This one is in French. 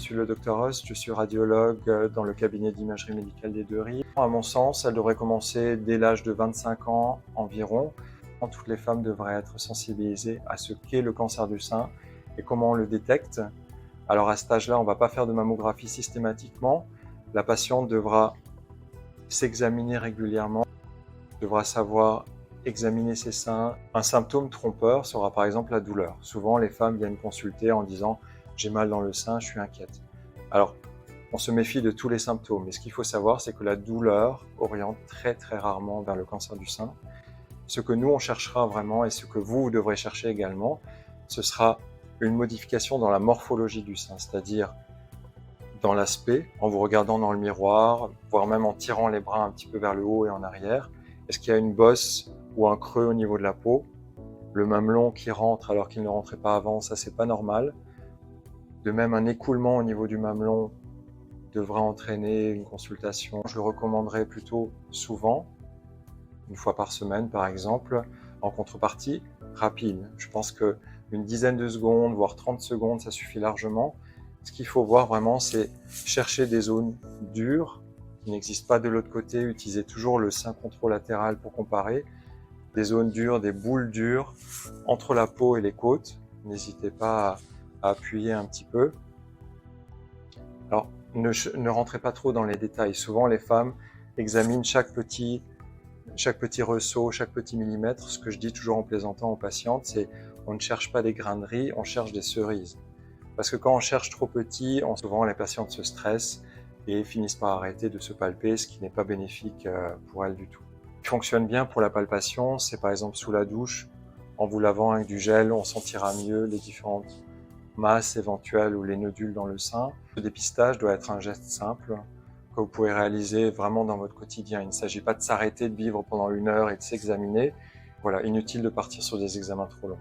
suis le Dr Host, je suis radiologue dans le cabinet d'imagerie médicale des Deux-Rives. À mon sens, elle devrait commencer dès l'âge de 25 ans environ. Toutes les femmes devraient être sensibilisées à ce qu'est le cancer du sein et comment on le détecte. Alors à cet âge-là, on ne va pas faire de mammographie systématiquement. La patiente devra s'examiner régulièrement, devra savoir examiner ses seins. Un symptôme trompeur sera par exemple la douleur. Souvent, les femmes viennent consulter en disant « j'ai mal dans le sein, je suis inquiète ». Alors, on se méfie de tous les symptômes, mais ce qu'il faut savoir, c'est que la douleur oriente très rarement vers le cancer du sein. Ce que nous, on cherchera vraiment et ce que vous devrez chercher également, ce sera une modification dans la morphologie du sein, c'est-à-dire dans l'aspect, en vous regardant dans le miroir, voire même en tirant les bras un petit peu vers le haut et en arrière. Est-ce qu'il y a une bosse ou un creux au niveau de la peau? Le mamelon qui rentre alors qu'il ne rentrait pas avant, ça c'est pas normal. De même, un écoulement au niveau du mamelon devrait entraîner une consultation. Je le recommanderais plutôt souvent, une fois par semaine par exemple, en contrepartie rapide. Je pense qu'une dizaine de secondes, voire 30 secondes, ça suffit largement. Ce qu'il faut voir vraiment, c'est chercher des zones dures qui n'existent pas de l'autre côté, utiliser toujours le sein contralatéral pour comparer. Des zones dures, des boules dures entre la peau et les côtes. N'hésitez pas à appuyer un petit peu. Alors, ne rentrez pas trop dans les détails. Souvent, les femmes examinent chaque petit ressaut, chaque petit millimètre. Ce que je dis toujours en plaisantant aux patientes, c'est on ne cherche pas des grains de riz, on cherche des cerises. Parce que quand on cherche trop petit, souvent les patientes se stressent et finissent par arrêter de se palper, ce qui n'est pas bénéfique pour elles du tout. Ce qui fonctionne bien pour la palpation, c'est par exemple sous la douche, en vous lavant avec du gel, on sentira mieux les différentes masses éventuelles ou les nodules dans le sein. Le dépistage doit être un geste simple que vous pouvez réaliser vraiment dans votre quotidien. Il ne s'agit pas de s'arrêter de vivre pendant 1 heure et de s'examiner. Voilà, inutile de partir sur des examens trop longs.